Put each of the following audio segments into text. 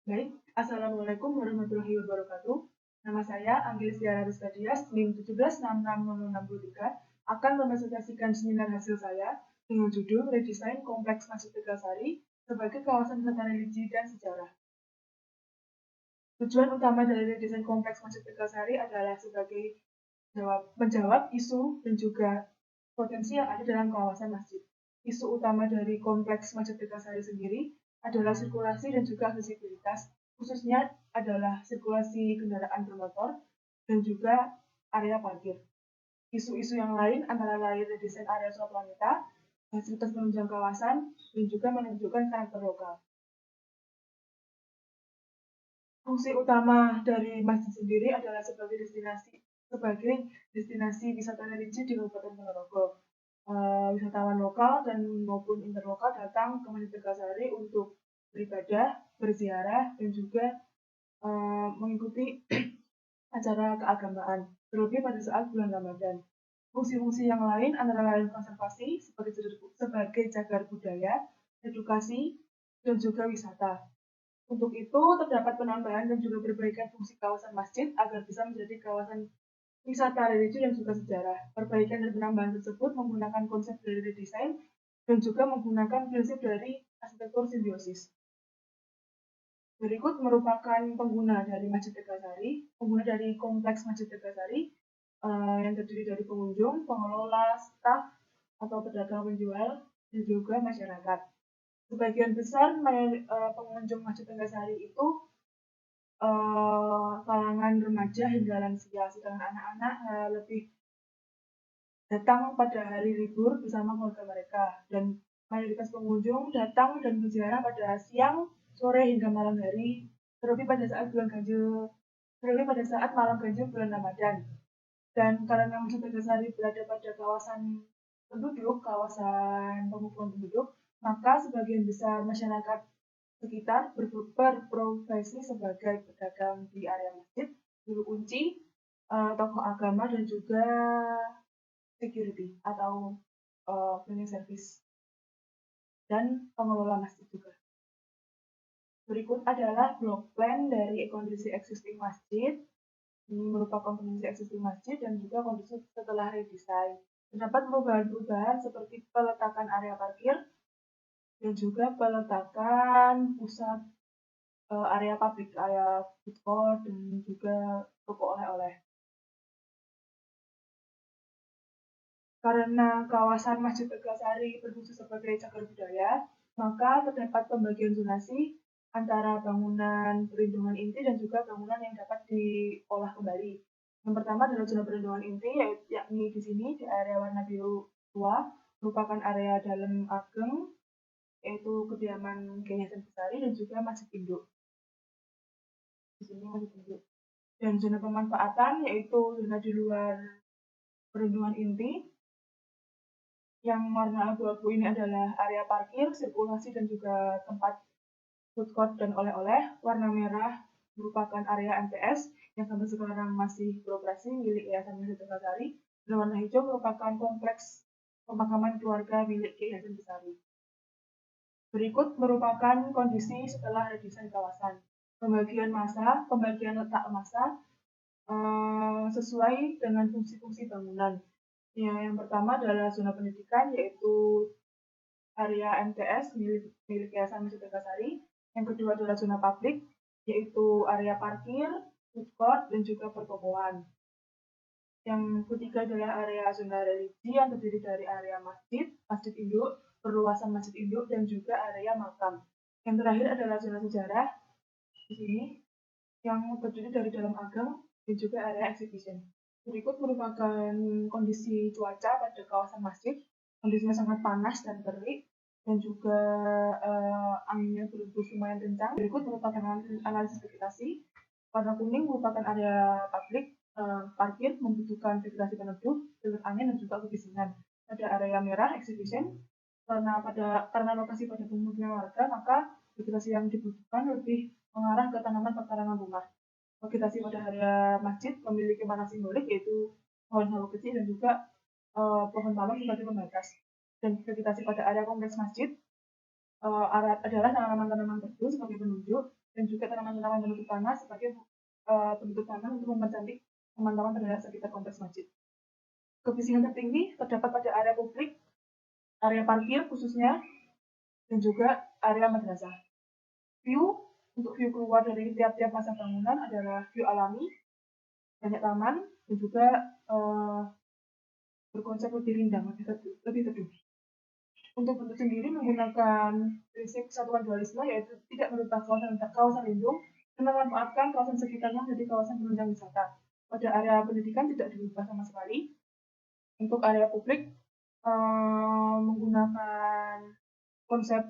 Baik, Assalamualaikum warahmatullahi wabarakatuh. Nama saya Anggelis Tiara Rizka Dias, NIM 17660063, akan mempresentasikan seminar hasil saya dengan judul Redesain Kompleks Masjid Tegalsari sebagai kawasan wisata religi dan sejarah. Tujuan utama dari redesain kompleks Masjid Tegalsari adalah sebagai menjawab isu dan juga potensi yang ada dalam kawasan masjid. Isu utama dari kompleks Masjid Tegalsari sendiri adalah sirkulasi dan juga aksesibilitas, khususnya adalah sirkulasi kendaraan bermotor dan juga area parkir. Isu-isu yang lain antara lain redesain area sholat wanita, fasilitas penunjang kawasan, dan juga menunjukkan karakter lokal. Fungsi utama dari masjid sendiri adalah sebagai destinasi wisata religi di Kabupaten Ponorogo. Wisatawan lokal dan maupun interlokal datang ke Masjid Tegalsari untuk beribadah, berziarah, dan juga mengikuti acara keagamaan, terlebih pada saat bulan Ramadan. Fungsi-fungsi yang lain antara lain konservasi sebagai cagar budaya, edukasi, dan juga wisata. Untuk itu, terdapat penambahan dan juga perbaikan fungsi kawasan masjid agar bisa menjadi kawasan wisata religi dan juga sejarah. Perbaikan dan penambahan tersebut menggunakan konsep dari redesign dan juga menggunakan prinsip dari arsitektur simbiosis. Berikut merupakan pengguna dari Masjid Tegalsari, pengguna dari kompleks Masjid Tegalsari yang terdiri dari pengunjung, pengelola, staf, atau pedagang penjual, dan juga masyarakat. Sebagian besar pengunjung Masjid Tegalsari itu kalangan remaja hingga lansia, sedangkan anak-anak lebih datang pada hari libur bersama keluarga mereka, dan mayoritas pengunjung datang dan berziarah pada siang, sore hingga malam hari, terlebih pada saat malam ganjil bulan Ramadan. Dan karena Masjid Tegalsari berada pada kawasan pemukiman penduduk, maka sebagian besar masyarakat sekitar berprofesi sebagai pedagang di area masjid, juru kunci, tokoh agama, dan juga security atau cleaning service, dan pengelola masjid juga. Berikut adalah block plan dari kondisi existing masjid. Ini merupakan kondisi existing masjid dan juga kondisi setelah redesign. Terdapat perubahan-perubahan seperti peletakan area parkir dan juga peletakan pusat area publik, area food court, dan juga toko oleh-oleh. Karena kawasan Masjid Tegalsari berfungsi sebagai cagar budaya, maka terdapat pembagian zonasi antara bangunan perlindungan inti dan juga bangunan yang dapat diolah kembali. Yang pertama adalah zona perlindungan inti, yakni di sini di area warna biru tua, merupakan area dalam ageng, yaitu kediaman Kiai Hasan Besari dan juga Masjid Induk. Di sini Masjid Induk. Dan zona pemanfaatan yaitu zona di luar perlindungan inti. Yang warna abu-abu ini adalah area parkir, sirkulasi, dan juga tempat food court dan oleh-oleh. Warna merah merupakan area MTS yang sampai sekarang masih beroperasi milik Yayasan Masjid Tegalsari. Dan warna hijau merupakan kompleks pemakaman keluarga milik Kiai Hasan Besari. Berikut merupakan kondisi setelah redesain kawasan. Pembagian letak massa sesuai dengan fungsi-fungsi bangunan. Ya, yang pertama adalah zona pendidikan, yaitu area MTS milik Yayasan Masjid Tegalsari. Yang kedua adalah zona publik, yaitu area parkir, food court, dan juga pertokoan. Yang ketiga adalah area zona religi yang terdiri dari area masjid, masjid induk, perluasan masjid induk, dan juga area makam. Yang terakhir adalah zona sejarah di sini, yang terdiri dari dalam ageng dan juga area exhibition. Berikut merupakan kondisi cuaca pada kawasan masjid. Kondisinya sangat panas dan terik, dan juga anginnya berhembus lumayan kencang. Berikut merupakan analisis vegetasi. Warna kuning merupakan area publik, parkir membutuhkan vegetasi peneduh, jalur angin, dan juga kebisingan. Pada area merah exhibition, karena lokasi pada pemukiman warga, maka vegetasi yang dibutuhkan lebih mengarah ke tanaman pekarangan rumah. Vegetasi pada area masjid memiliki makna simbolik, yaitu pohon sawo kecil dan juga pohon palem sebagai pembatas. Dan vegetasi pada area kompleks masjid adalah tanaman-tanaman tebu sebagai penunjuk, dan juga tanaman taman-taman penutup tanah sebagai penutup tanah untuk mempercantik taman-taman terlihat sekitar kompleks masjid. Kebisingan tertinggi terdapat pada area publik, area parkir khususnya, dan juga area madrasah. Untuk view keluar dari tiap-tiap masa bangunan adalah view alami, banyak taman, dan juga berkonsep lebih rindang, lebih teduh. Untuk bentuk sendiri menggunakan prinsip kesatuan dualisme, yaitu tidak merubah kawasan lindung dan memanfaatkan kawasan sekitarnya menjadi kawasan penunjang wisata. Pada area pendidikan tidak dirubah sama sekali. Untuk area publik menggunakan konsep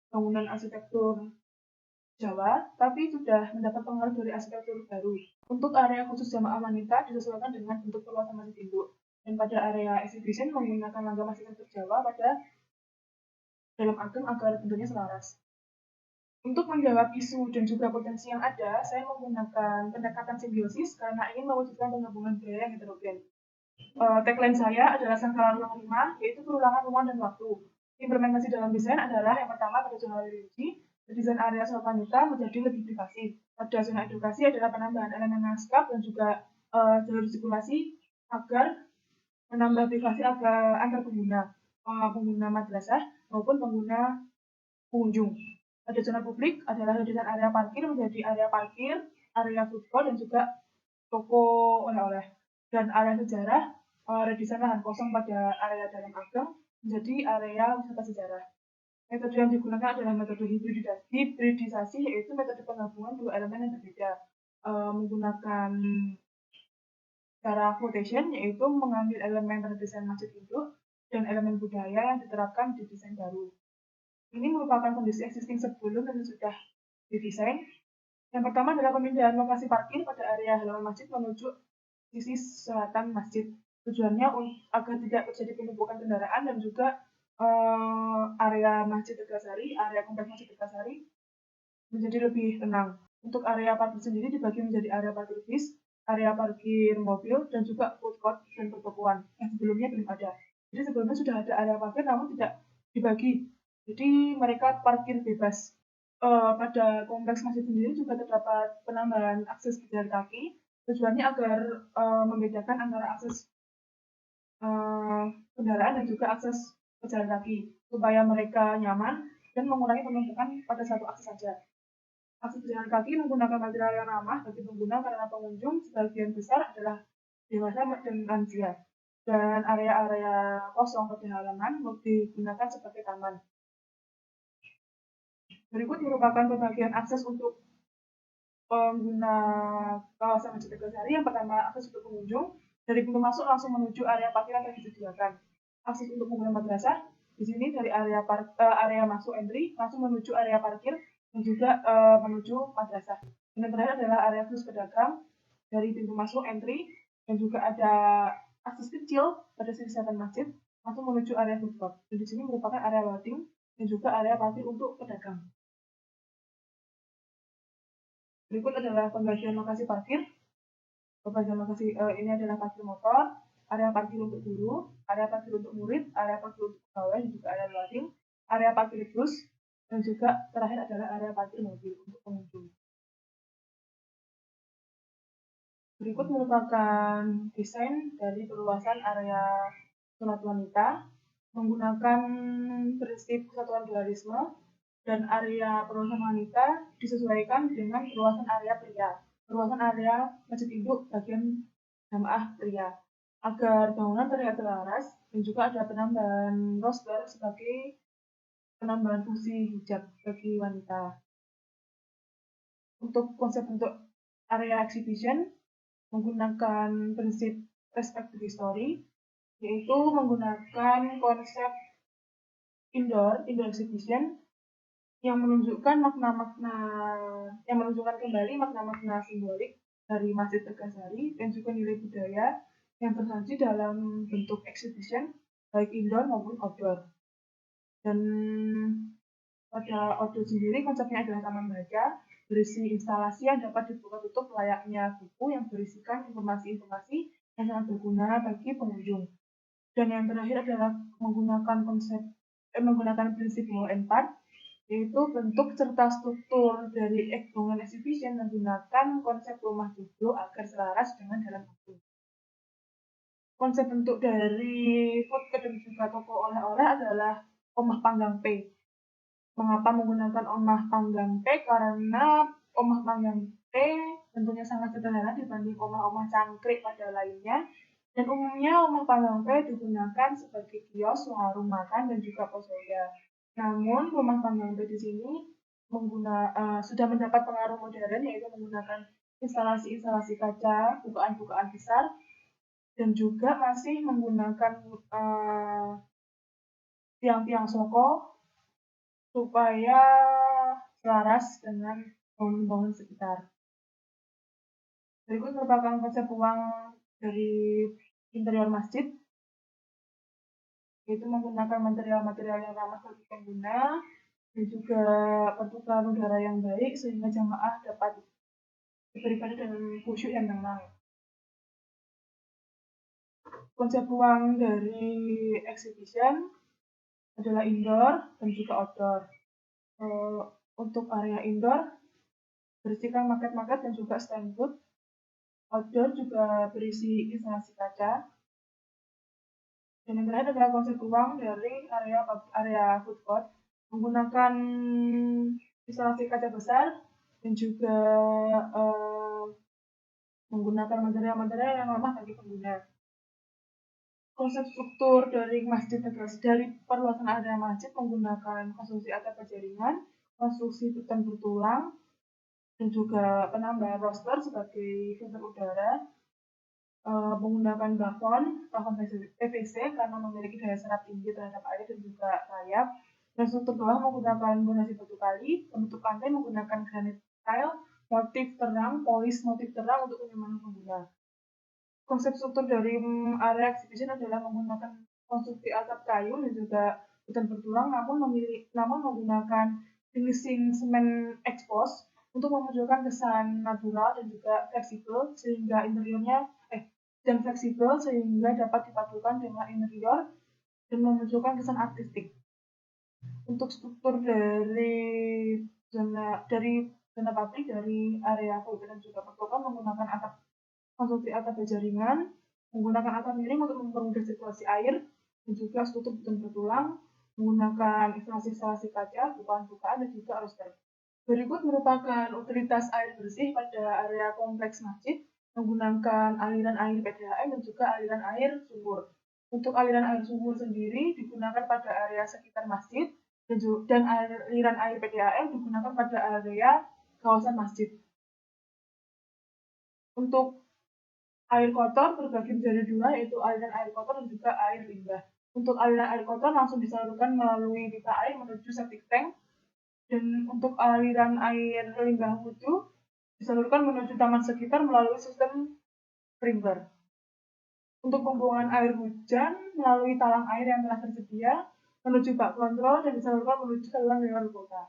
bangunan arsitektur Jawa, tapi sudah mendapat pengaruh dari arsitektur baru. Untuk area khusus jamaah wanita disesuaikan dengan bentuk perluasan masjid induk. Dan pada area exhibition menggunakan langgam arsitektur Jawa pada dalam ageng agar tentunya selaras. Untuk menjawab isu dan juga potensi yang ada, saya menggunakan pendekatan simbiosis karena ingin mewujudkan penggabungan budaya yang heterogen. Tagline saya adalah Sangkala Ruang 5, yaitu perulangan ruang dan waktu. Implementasi dalam desain adalah yang pertama pada zona religi, desain area sholat wanita menjadi lebih privasi. Pada zona edukasi adalah penambahan elemen lanskap dan juga jalur sirkulasi agar menambah privasi antar pengguna madrasah maupun pengguna pengunjung. Pada zona publik adalah desain area parkir menjadi area parkir, area food court, dan juga toko oleh-oleh. Dan area sejarah, redesain lahan kosong pada area dalam ageng menjadi area wisata sejarah. Metode yang digunakan adalah metode hibridisasi, yaitu metode penggabungan dua elemen yang berbeda. Menggunakan cara quotation, yaitu mengambil elemen pada desain masjid induk dan elemen budaya yang diterapkan di desain baru. Ini merupakan kondisi existing sebelum dan sudah didesain. Yang pertama adalah pemindahan lokasi parkir pada area halaman masjid menuju sisi selatan masjid. Tujuannya agar tidak terjadi penumpukan kendaraan dan juga area Masjid Tegasari, area kompleks Masjid Tegasari menjadi lebih tenang. Untuk area parkir sendiri dibagi menjadi area parkir bis, area parkir mobil, dan juga food court dan pertokoan yang sebelumnya belum ada. Jadi sebelumnya sudah ada area parkir namun tidak dibagi. Jadi mereka parkir bebas. Pada kompleks masjid sendiri juga terdapat penambahan akses pejalan kaki. Tujuannya agar membedakan antara akses kendaraan dan juga akses pejalan kaki supaya mereka nyaman dan mengurangi penumpukan pada satu akses saja. Akses pejalan kaki menggunakan material yang ramah bagi pengguna karena pengunjung sebagian besar adalah dewasa dan lansia. Dan area-area kosong pada halaman digunakan sebagai taman. Berikut merupakan pembagian akses untuk pengguna kawasan Masjid Tegasari. Yang pertama, akses untuk pengunjung. Dari pintu masuk langsung menuju area parkir yang disediakan. Akses untuk pengguna madrasah. Di sini dari area masuk entry langsung menuju area parkir dan juga menuju madrasah. Dan terakhir adalah area khusus pedagang dari pintu masuk entry dan juga ada akses kecil pada sisi selatan masjid langsung menuju area food court. Dan di sini merupakan area loading dan juga area parkir untuk pedagang. Berikut adalah pembagian lokasi parkir. Pembagian lokasi ini adalah parkir motor, area parkir untuk guru, area parkir untuk murid, area parkir untuk pegawai, dan juga area loading, area parkir bus, dan juga terakhir adalah area parkir mobil untuk pengunjung. Berikut merupakan desain dari perluasan area sholat wanita menggunakan prinsip kesatuan dualisme. Dan area perluasan wanita disesuaikan dengan perluasan area pria. Perluasan area masjid induk bagian jamaah pria. Agar bangunan terlihat selaras dan juga ada penambahan roster sebagai penambahan fungsi hijab bagi wanita. Untuk konsep untuk area exhibition menggunakan prinsip respect to history, yaitu menggunakan konsep indoor exhibition yang menunjukkan kembali makna-makna simbolik dari Masjid Tegasari dan juga nilai budaya yang tersaji dalam bentuk exhibition baik indoor maupun outdoor. Dan pada outdoor sendiri konsepnya adalah taman baca berisi instalasi yang dapat dibuka tutup layaknya buku yang berisikan informasi-informasi yang sangat berguna bagi pengunjung. Dan yang terakhir adalah menggunakan prinsip wall and part yaitu bentuk serta struktur dari bangunan exhibition menggunakan konsep rumah joglo agar selaras dengan dalam waktu. Konsep bentuk dari food court dan juga toko oleh-oleh adalah omah panggang P. Mengapa menggunakan omah panggang P? Karena omah panggang P tentunya sangat sederhana dibanding omah-omah cangkrik pada lainnya. Dan umumnya omah panggang P digunakan sebagai kios, warung makan, dan juga posoya. Namun rumah panggang P di sini sudah mendapat pengaruh modern, yaitu menggunakan instalasi-instalasi kaca, bukaan-bukaan besar, dan juga masih menggunakan tiang-tiang soko supaya selaras dengan bangunan-bangunan sekitar. Berikut merupakan konsep ruang dari interior masjid, yaitu menggunakan material-material yang ramah bagi pengguna dan juga pertukaran udara yang baik sehingga jamaah dapat beribadah dengan khusyuk yang tenang. Konsep ruang dari exhibition adalah indoor dan juga outdoor. Untuk area indoor berisikan market-market dan juga stand booth. Outdoor juga berisi instalasi kaca. Dan yang terakhir adalah konsep ruang dari area food court menggunakan instalasi kaca besar dan juga menggunakan material-material yang ramah bagi pengguna. Konsep struktur dari perluasan area masjid menggunakan konstruksi atap berjaringan, konstruksi beton bertulang, dan juga penambahan roster sebagai filter udara, menggunakan plafon PVC karena memiliki daya serap tinggi terhadap air dan juga rayap, dan struktur bawah menggunakan fondasi batu kali, penutup lantai menggunakan granit tile, motif terang, polis motif terang untuk kenyamanan pengguna. Konsep struktur dari area exhibition adalah menggunakan konstruksi atap kayu dan juga beton bertulang, namun menggunakan finishing semen expose untuk memunculkan kesan natural dan juga fleksibel sehingga dapat dipadukan dengan interior dan memunculkan kesan artistik. Untuk struktur dari zona pabrik dari area pabrik dan juga pertokohan menggunakan konstruksi atap berjaringan, menggunakan atap miring untuk mempermudah sirkulasi air, dan juga struktur beton bertulang, menggunakan instalasi kaca, bukaan-bukaan, dan juga roster. Berikut merupakan utilitas air bersih pada area kompleks masjid, menggunakan aliran air PDAM dan juga aliran air sumur. Untuk aliran air sumur sendiri digunakan pada area sekitar masjid, dan aliran air PDAM digunakan pada area kawasan masjid. Untuk air kotor terbagi menjadi dua, yaitu aliran air kotor dan juga air limbah. Untuk aliran air kotor langsung disalurkan melalui pipa air menuju septic tank, dan untuk aliran air limbah wudhu disalurkan menuju taman sekitar melalui sistem sprinkler. Untuk pembuangan air hujan melalui talang air yang telah tersedia menuju bak kontrol dan disalurkan menuju saluran luar kota.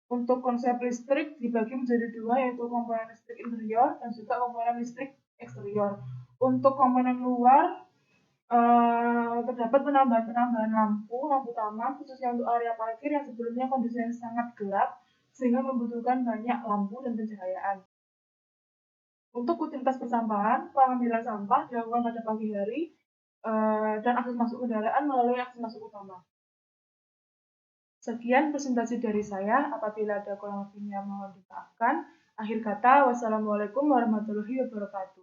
Untuk konsep listrik dibagi menjadi dua, yaitu komponen listrik interior dan juga komponen listrik eksterior. Untuk komponen luar terdapat penambahan lampu taman khususnya untuk area parkir yang sebelumnya kondisinya sangat gelap sehingga membutuhkan banyak lampu dan pencahayaan. Untuk utilitas persampahan, pengambilan sampah dilakukan pada pagi hari dan akses masuk kendaraan melalui akses masuk utama. Sekian presentasi dari saya. Apabila ada kurang lebihnya mohon dimaafkan. Akhir kata, wassalamualaikum warahmatullahi wabarakatuh.